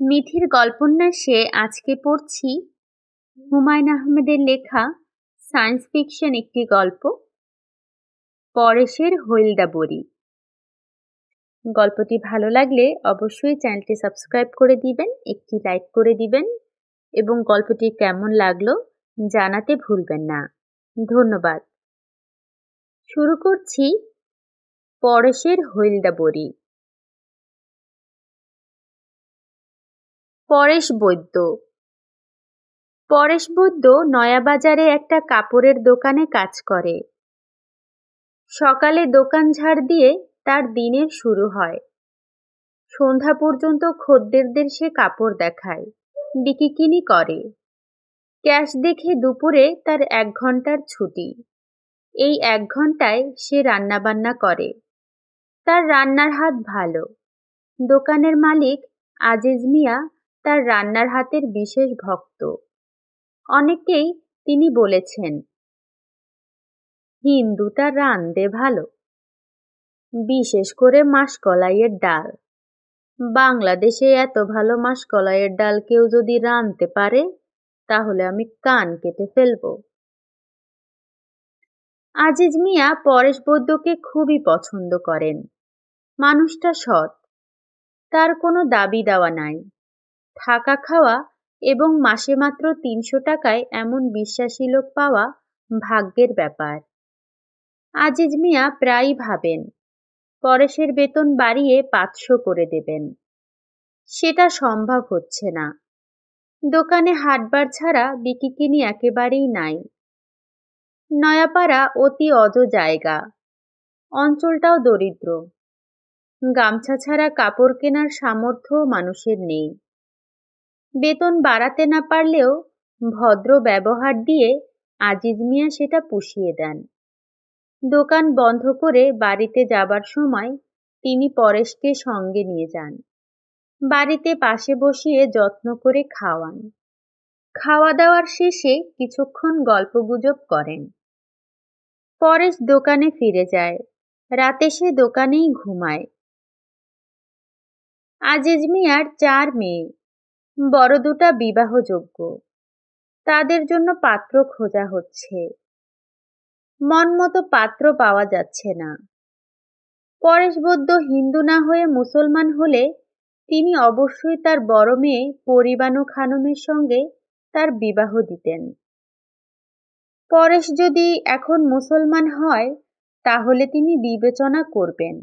মিথির গল্পন্যাসে আজকে পড়ছি হুমায়ূন আহমেদের লেখা সায়েন্স ফিকশন একটি গল্প, পরেশের হইলদা বড়ি। গল্পটি ভালো লাগলে অবশ্যই চ্যানেলটি সাবস্ক্রাইব করে দিবেন, একটি লাইক করে দিবেন এবং গল্পটি কেমন লাগলো জানাতে ভুলবেন না। ধন্যবাদ। শুরু করছি পরেশের হইলদা বড়ি। পরেশ বৈদ্য। পরেশ বৈদ্য নয়াবাজারে একটা কাপড়ের দোকানে কাজ করে। সকালে দোকান ঝাড় দিয়ে তার দিনের শুরু হয়। সন্ধ্যা পর্যন্ত খদ্দেরদের সে কাপড় দেখায়, বিকিকিনি করে। ক্যাশ দেখে দুপুরে তার 1 ঘন্টার ছুটি। এই 1 ঘন্টায় সে রান্নাবান্না করে। তার রান্নার হাত ভালো। দোকানের মালিক আজিজ মিয়া তার রান্নার হাতের বিশেষ ভক্ত। অনেকেই তিনি বলেছেন, হিন্দুটা রাঁধে ভালো, বিশেষ করে মাসকলাইয়ের ডাল। বাংলাদেশে এত ভালো মাসকলাইয়ের ডাল কেউ যদি রাঁধতে পারে তাহলে আমি কান কেটে ফেলব। আজিজ মিয়া পরেশ বৈদ্যকে খুবই পছন্দ করেন। মানুষটা সৎ, তার কোনো দাবি দেওয়া নাই। থাকা খাওয়া এবং মাসে মাত্র 300 টাকায় এমন বিশ্বাসী লোক পাওয়া ভাগ্যের ব্যাপার। আজিজ মিয়া প্রায়ই ভাবেন পরেশের বেতন বাড়িয়ে 500 করে দেবেন। সেটা সম্ভব হচ্ছে না। দোকানে হাটবার ছাড়া বিকিকিনি একেবারেই নাই। নয়াপাড়া অতি অজ জায়গা, অঞ্চলটাও দরিদ্র। গামছা ছাড়া কাপড় কেনার সামর্থ্য মানুষের নেই। বেতন বাড়াতে না পারলেও ভদ্র ব্যবহার দিয়ে আজিজ মিয়া সেটা পুষিয়ে দেন। দোকান বন্ধ করে বাড়িতে যাবার সময় তিনি পরেশকে সঙ্গে নিয়ে যান। বাড়িতে পাশে বসিয়ে যত্ন করে খাওয়ান। খাওয়া দাওয়ার শেষে কিছুক্ষণ গল্পগুজব করেন। পরেশ দোকানে ফিরে যায়। রাতে সে দোকানেই ঘুমায়। আজিজ মিয়ার 4 মেয়ে, বড় দুটা বিবাহযোগ্য। তাদের জন্য পাত্র খোঁজা হচ্ছে। মন মতো পাত্র পাওয়া যাচ্ছে না। পরেশ বৈদ্য হিন্দু না হয়ে মুসলমান হলে তিনি অবশ্যই তার বড় মেয়ে পরিবানু খানমের সঙ্গে তার বিবাহ দিতেন। পরেশ যদি এখন মুসলমান হয় তাহলে তিনি বিবেচনা করবেন।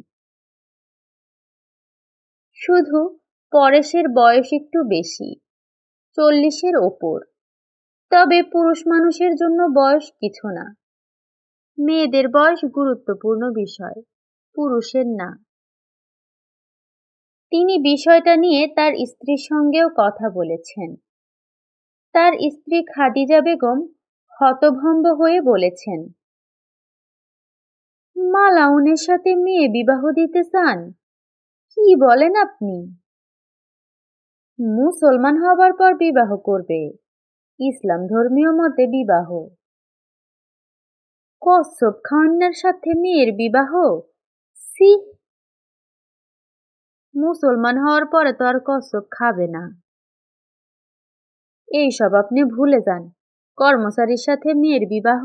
শুধু পরেশের বয়স একটু বেশি, 40-এর ওপর। তবে পুরুষ মানুষের জন্য বয়স কিছু না। মেয়েদের বয়স গুরুত্বপূর্ণ বিষয়, পুরুষের না। তিনি বিষয়টা নিয়ে তার স্ত্রীর সঙ্গেও কথা বলেছেন। তার স্ত্রী খাদিজা বেগম হতভম্ব হয়ে বলেছেন, মালাউনের সাথে মেয়ে বিবাহ দিতে চান? কি বলেন আপনি? মুসলমান হবার পর বিবাহ করবে, ইসলাম ধর্মীয় মতে বিবাহ। কচ্ছপ খাওয়ানোর সাথে মেয়ের বিবাহ? সি, মুসলমান হওয়ার পরে তো আর কচ্ছপ খাবে না। এইসব আপনি ভুলে যান। কর্মচারীর সাথে মেয়ের বিবাহ?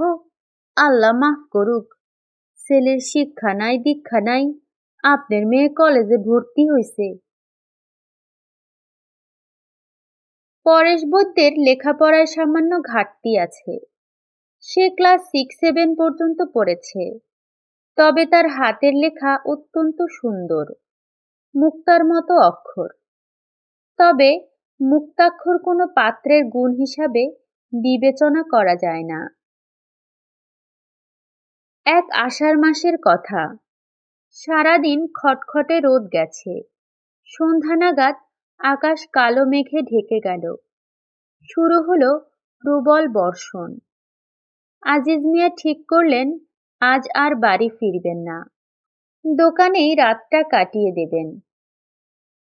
আল্লাহ মাফ করুক। ছেলের শিক্ষা নাই, দীক্ষা নাই, আপনার মেয়ে কলেজে ভর্তি হইছে। পরেশ বৈদ্যের লেখাপড়ায় সামান্য ঘাটতি আছে। সে ক্লাস 6-7 পর্যন্ত পড়েছে। তবে তার হাতের লেখা অত্যন্ত সুন্দর, মুক্তার মতো অক্ষর। তবে মুক্তাক্ষর কোনো পাত্রের গুণ হিসাবে বিবেচনা করা যায় না। এক আষাঢ় মাসের কথা। সারাদিন খটখটে রোদ গেছে। সন্ধ্যা নাগাদ আকাশ কালো মেঘে ঢেকে গেল। শুরু হলো প্রবল বর্ষণ। আজিজ মিয়া ঠিক করলেন আজ আর বাড়ি ফিরবেন না, দোকানেই রাতটা কাটিয়ে দেবেন।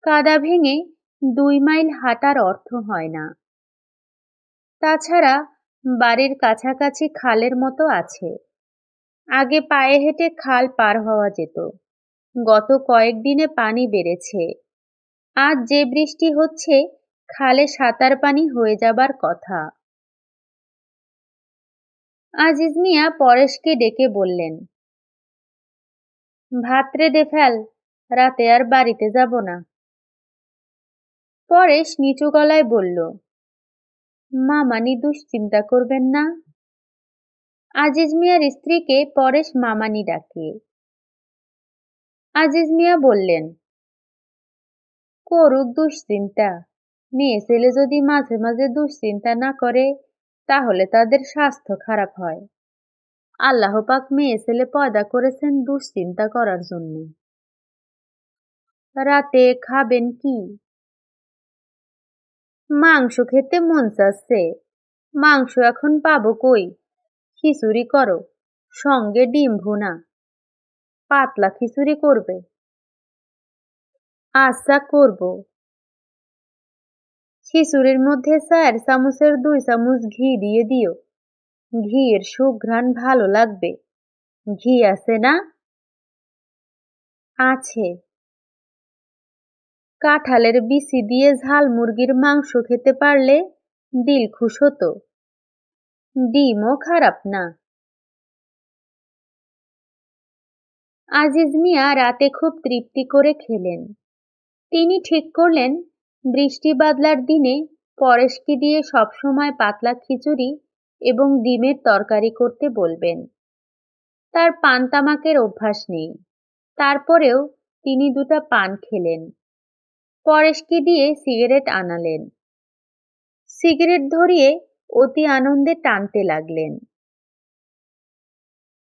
কাদা ভেঙে 2 মাইল হাঁটার অর্থ হয় না। তাছাড়া বাড়ির কাছাকাছি খালের মতো আছে। আগে পায়ে হেঁটে খাল পার হওয়া যেত। গত কয়েকদিনে পানি বেড়েছে। আজ যে বৃষ্টি হচ্ছে খালে সাঁতার পানি হয়ে যাবার কথা। আজিজ মিয়া পরেশকে ডেকে বললেন, ভাত রেঁধে ফেল, রাতে আর বাড়িতে যাব না। পরেশ নিচু গলায় বলল, মামানি দুশ্চিন্তা করবেন না। আজিজ মিয়ার স্ত্রীকে পরেশ মামানি ডাকে। আজিজ মিয়া বললেন, করুক দুশ্চিন্তা, মেয়ে ছেলে যদি মাঝে মাঝে দুশ্চিন্তা না করে তাহলে তাদের স্বাস্থ্য খারাপ হয়। আল্লাহ পাক মেয়ে ছেলে পয়দা করেছেন দুশ্চিন্তা করার জন্য। রাতে খাবেন কি? মাংস খেতে মন চাচ্ছে, মাংস এখন পাবো কই? খিচুড়ি করো, সঙ্গে ডিম ভুনা। পাতলা খিচুড়ি করবে? আচ্ছা করব। খিচুড়ির মধ্যে 4 চামচের 2 চামচ ঘি দিয়ে দিও, ঘিয়ের সুঘ্রাণ ভালো লাগবে। ঘি আছে না? আছে। কাঁঠালের বিচি দিয়ে ঝাল মুরগির মাংস খেতে পারলে দিল খুশ হতো। ডিমও খারাপ না। আজিজ মিয়া রাতে খুব তৃপ্তি করে খেলেন। তিনি ঠিক করলেন বৃষ্টি বাদলার দিনে পরেশকে দিয়ে সবসময় পাতলা খিচুড়ি এবং ডিমের তরকারি করতে বলবেন। তার পান তামাকের অভ্যাস নেই, তারপরেও তিনি 2টা পান খেলেন। পরেশকে দিয়ে সিগারেট আনালেন। সিগারেট ধরিয়ে অতি আনন্দে টানতে লাগলেন।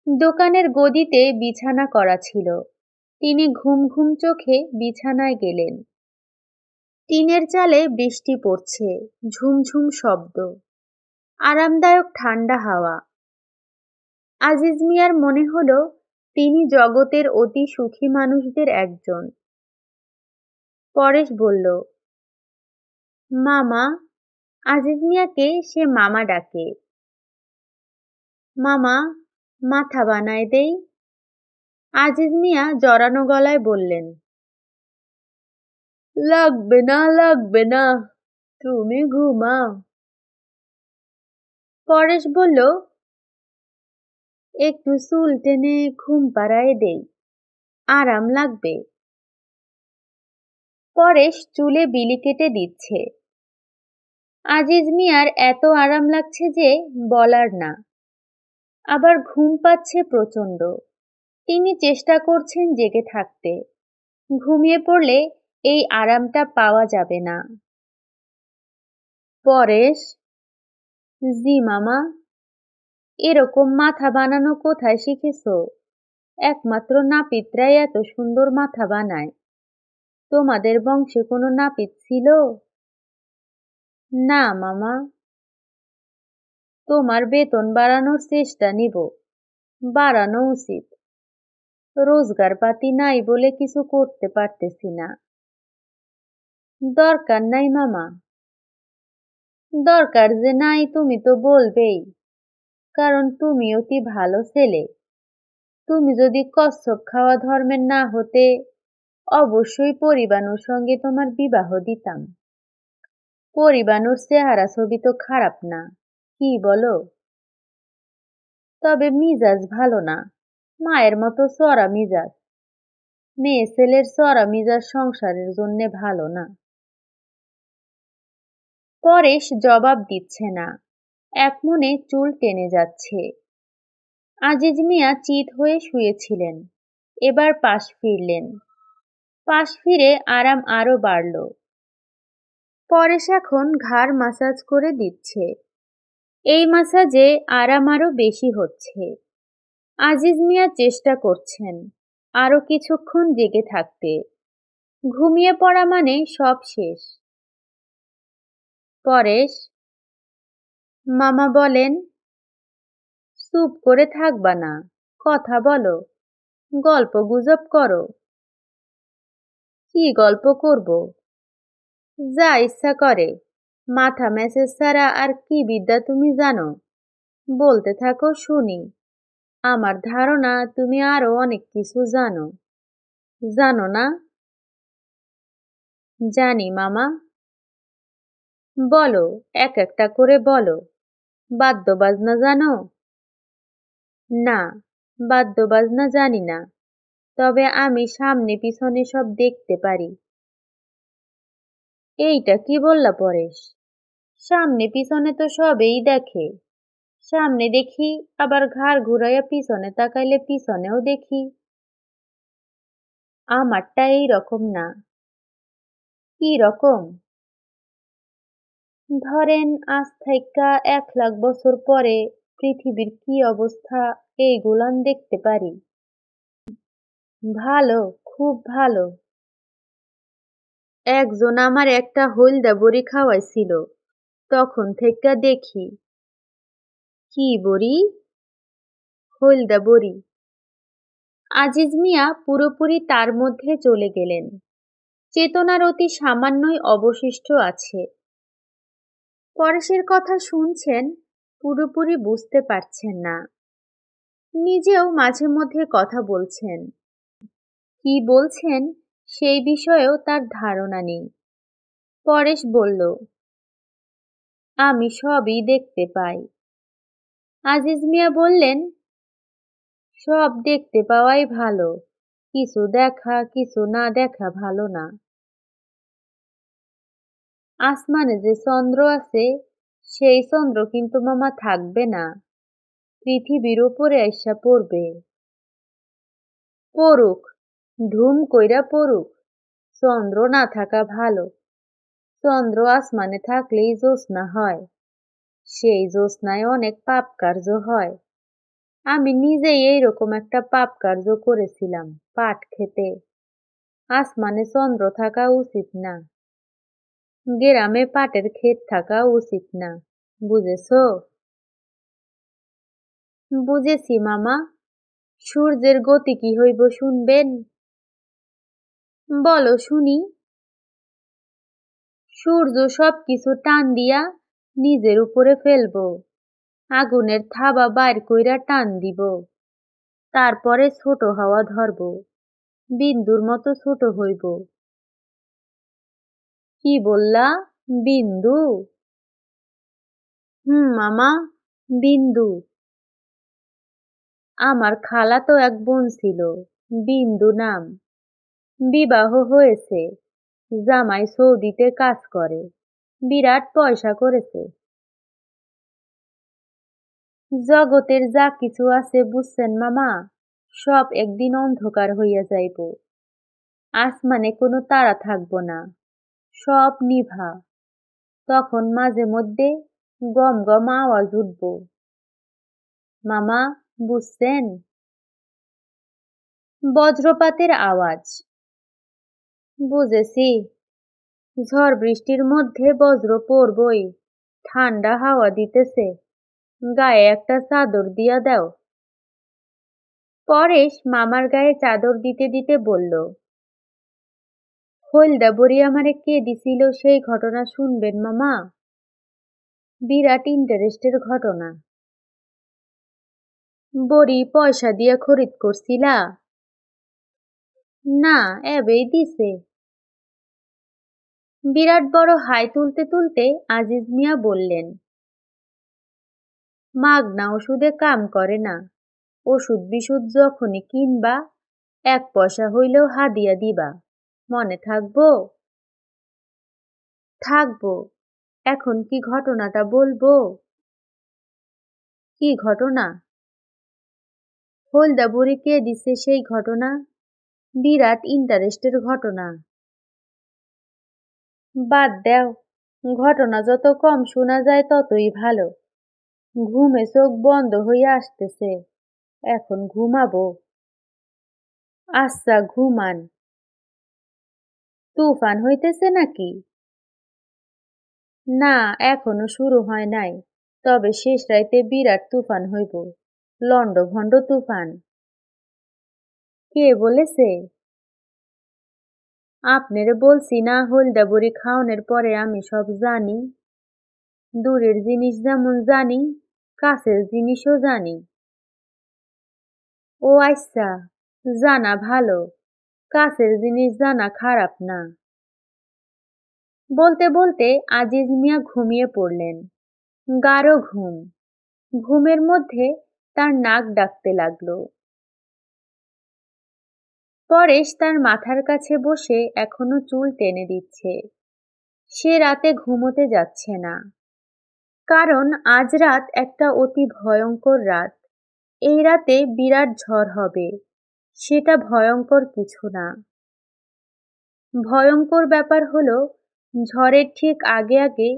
দোকানের গদিতে বিছানা করা ছিল। তিনি ঘুম ঘুম চোখে বিছানায় গেলেন। টিনের চালে বৃষ্টি পড়ছে, ঝুমঝুম শব্দ, আরামদায়ক ঠান্ডা হাওয়া। আজিজ মিয়ার মনে হলো তিনি জগতের অতি সুখী মানুষদের একজন। পরেশ বলল, মামা। আজিজ মিয়াকে সে মামা ডাকে। মামা, মাথা বানায় দেই? আজিজ মিয়া জড়ানো গলায় বললেন, লাগবে না, লাগবে না, তুমি ঘুমাও। পরেশ বলল, একটু চুল টেনে ঘুম পাড়ায় দেই, আরাম লাগবে। পরেশ চুলে বিলি কেটে দিচ্ছে। আজিজ মিয়ার এত আরাম লাগছে যে বলার না। আবার ঘুম পাচ্ছে প্রচণ্ড। তিনি চেষ্টা করছেন জেগে থাকতে। ঘুমিয়ে পড়লে এই আরামটা পাওয়া যাবে না। পরেশ, জি মামা। এরকম মাথা বানানো কোথায় শিখেছো? একমাত্র নাপিতরাই এত সুন্দর মাথা বানায়। তোমাদের বংশে কোনো নাপিত ছিল? না মামা। তোমার বেতন বাড়ানোর চেষ্টা নিব, বাড়ানো উচিত। রোজগার পাতি নাই বলে কিছু করতে পারতেছি না। দরকার নাই মামা। দরকার যে নাই তুমি তো বলবেই, কারণ তুমি অতি ভালো ছেলে। তুমি যদি কচ্ছপ খাওয়া ধর্মের না হতে অবশ্যই পরিবানুর সঙ্গে তোমার বিবাহ দিতাম। পরিবানুর চেহারা ছবি তো খারাপ না, কি বলো? তবে মিজাজ ভালো না, মায়ের মতো চড়া মিজাজ। মেয়ে ছেলের চড়া মিজাজ সংসারের জন্যে ভালো না। পরেশ জবাব দিচ্ছে না, এক মনে চুল টেনে যাচ্ছে। আজিজ মিয়া চিত হয়ে শুয়েছিলেন, এবার পাশ ফিরলেন। পাশ ফিরে আরাম আরো বাড়ল। পরেশ এখন ঘাড় মাসাজ করে দিচ্ছে। এই মাসাজে আরাম আরো বেশি হচ্ছে। আজিজ মিয়া চেষ্টা করছেন আরো কিছুক্ষণ জেগে থাকতে। ঘুমিয়ে পড়া মানে সব শেষ। পরেশ, মামা বলেন, চুপ করে থাকবা না, কথা বলো, গল্প গুজব করো। কি গল্প করব? যা ইচ্ছা করে। মাথা মেসেজ ছাড়া আর কি বিদ্যা তুমি জানো? বলতে থাকো শুনি। আমার ধারণা তুমি আরো অনেক কিছু জানো। জানো না? জানি মামা। বলো, এক একটা করে বলো। বাদ্যবাজনা জানো? না, বাদ্যবাজনা জানি না, তবে আমি সামনে পিছনে সব দেখতে পারি। এইটা কি বললা পরেশ? সামনে পিছনে তো সবেই দেখে। সামনে দেখি, আবার ঘাড় ঘুরাইয়া পিছনে তাকাইলে পিছনেও দেখি। আমারটা এই রকম না। কি রকম? ধরেন আজ থাইকা 1,00,000 বছর পরে পৃথিবীর কি অবস্থা এইগুলান দেখতে পারি। ভালো, খুব ভালো। একজন আমার একটা হইলদা বড়ি খাওয়াইছিল, তখন থেইকা দেখি। কি বড়ি? হইলদা বড়ি। আজিজ মিয়া পুরোপুরি তার মধ্যে চলে গেলেন। চেতনার অতি সামান্যই অবশিষ্ট আছে। পরেশের কথা শুনছেন, পুরোপুরি বুঝতে পারছেন না। নিজেও মাঝে মধ্যে কথা বলছেন। কি বলছেন সেই বিষয়েও তার ধারণা নেই। পরেশ বলল, আমি সবই দেখতে পাই। আজিজ মিয়া বললেন, সব দেখতে পাওয়াই ভালো, কিছু দেখা কিছু না দেখা ভালো না। আসমানে যে চন্দ্র আছে, সেই চন্দ্র কিন্তু মামা থাকবে না, পৃথিবীর উপরে আইসা পড়বে। পড়ুক, ধুম কইরা পড়ুক, চন্দ্র না থাকা ভালো। চন্দ্র আসমানে থাকলেই জ্যোৎস্না হয়, সেই জ্যোৎস্নায় অনেক পাপ কার্য হয়। আমি নিজেই এইরকম একটা পাপ কার্য করেছিলাম পাট খেতে। আসমানে চন্দ্র থাকা উচিত না, গ্রামে পাটের ক্ষেত থাকা উচিত না, বুঝেছো? বুঝেছি মামা। সূর্যের গতি কি হইব শুনবেন? বলো শুনি। সূর্য সবকিছু টান দিয়া নিজের উপরে ফেলব, আগুনের থাবা বাইর কইরা টান দিব, তারপরে ছোট হওয়া ধরব, বিন্দুর মতো ছোট হইব। কি বললা? বিন্দু? মামা, বিন্দু। আমার খালাতো এক বোন ছিল, বিন্দু নাম। বিবাহ হয়েছে, জামাই সৌদিতে কাজ করে, বিরাট পয়সা করেছে। জগতের যা কিছু আছে বুঝছেন মামা, সব একদিন অন্ধকার হইয়া যাইব। আসমানে কোনো তারা থাকব না, সব নিভা। তখন মাঝে মধ্যে গম গম আওয়াজ উঠব। মামা, বুঝছেন? বজ্রপাতের আওয়াজ। বুঝেছি। ঝড় বৃষ্টির মধ্যে বজ্র পড়বই। ঠান্ডা হাওয়া দিতেছে, গায়ে একটা চাদর দিয়া দাও। পরেশ মামার গায়ে চাদর দিতে দিতে বলল, হইলদা বড়ি আমারে কে দিছিল সেই ঘটনা শুনবেন মামা? বিরাট ইন্টারেস্টের ঘটনা। বড়ি পয়সা দিয়া খরিদ করছিলা? না, এবেই দিছে। বিরাট বড় হাই তুলতে তুলতে আজিজ মিয়া বললেন, মাগনা ওষুধে কাম করে না। ওষুধ বিশুধ যখনই কিনবা, 1 পয়সা হইলেও হাদিয়া দিবা, মনে থাকবো? থাকবো। এখন কি ঘটনাটা বলবো? কি ঘটনা? হলদা বুড়ি কে দিছে সেই ঘটনা, বিরাট ইন্টারেস্টের ঘটনা। বাদ দেও, ঘটনা যত কম শোনা যায় ততই ভালো। ঘুমে চোখ বন্ধ হইয়া আসতেছে, এখন ঘুমাবো। আচ্ছা ঘুমান। তুফান হইতেছে নাকি? না, এখনো শুরু হয় নাই, তবে শেষ রাইতে বিরাট তুফান হইব, লন্ডভন্ড তুফান। কে বলেছে? আপনারে বলছি না, হলদা বড়ি খাওনের পরে আমি সব জানি। দূরের জিনিস যেমন জানি, কাছের জিনিসও জানি। ও আচ্ছা, জানা ভালো, কাছের জিনিস জানা খারাপ না। বলতে বলতে আজিজ মিয়া ঘুমিয়ে পড়লেন। গাঢ় ঘুম। ঘুমের মধ্যে তার নাক ডাকতে লাগলো। পরেশ তার মাথার কাছে বসে এখনো চুল টেনে দিচ্ছে। সে রাতে ঘুমোতে যাচ্ছে না, কারণ আজ রাত একটা অতি ভয়ঙ্কর রাত। এই রাতে বিরাট ঝড় হবে। সেটা ভয়ঙ্কর কিছু না। ভয়ঙ্কর ব্যাপার হলো, ঝড়ের ঠিক আগে আগে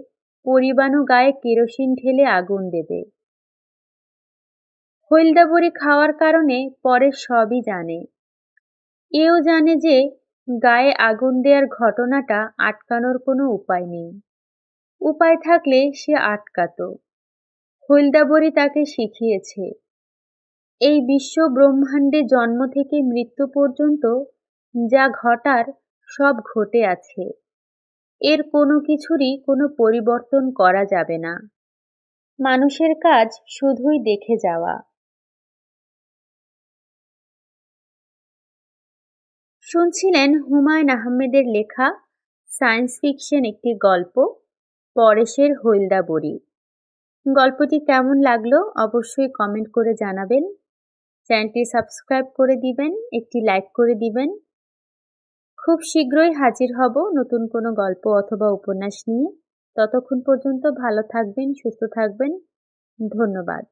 পরিবাণু গায়ে কেরোসিন ঢেলে আগুন দেবে। হইলদাবড়ি খাওয়ার কারণে পরেশ সবই জানে। এও জানে যে গায়ে আগুন দেওয়ার ঘটনাটা আটকানোর কোনো উপায় নেই। উপায় থাকলে সে আটকাত। হইলদাবড়ি তাকে শিখিয়েছে, এই বিশ্ব ব্রহ্মাণ্ডে জন্ম থেকে মৃত্যু পর্যন্ত যা ঘটার সব ঘটে আছে। এর কোনো কিছুরই কোনো পরিবর্তন করা যাবে না। মানুষের কাজ শুধুই দেখে যাওয়া। শুনছিলেন হুমায়ুন আহমেদের লেখা সায়েন্স ফিকশন একটি গল্প, পরেশের হইলদাবড়ি। গল্পটি কেমন লাগলো অবশ্যই কমেন্ট করে জানাবেন। চ্যানেলটি সাবস্ক্রাইব করে দিবেন, একটি লাইক করে দিবেন। খুব শীঘ্রই হাজির হব নতুন কোনো গল্প অথবা উপন্যাস নিয়ে। ততক্ষণ পর্যন্ত ভালো থাকবেন, সুস্থ থাকবেন। ধন্যবাদ।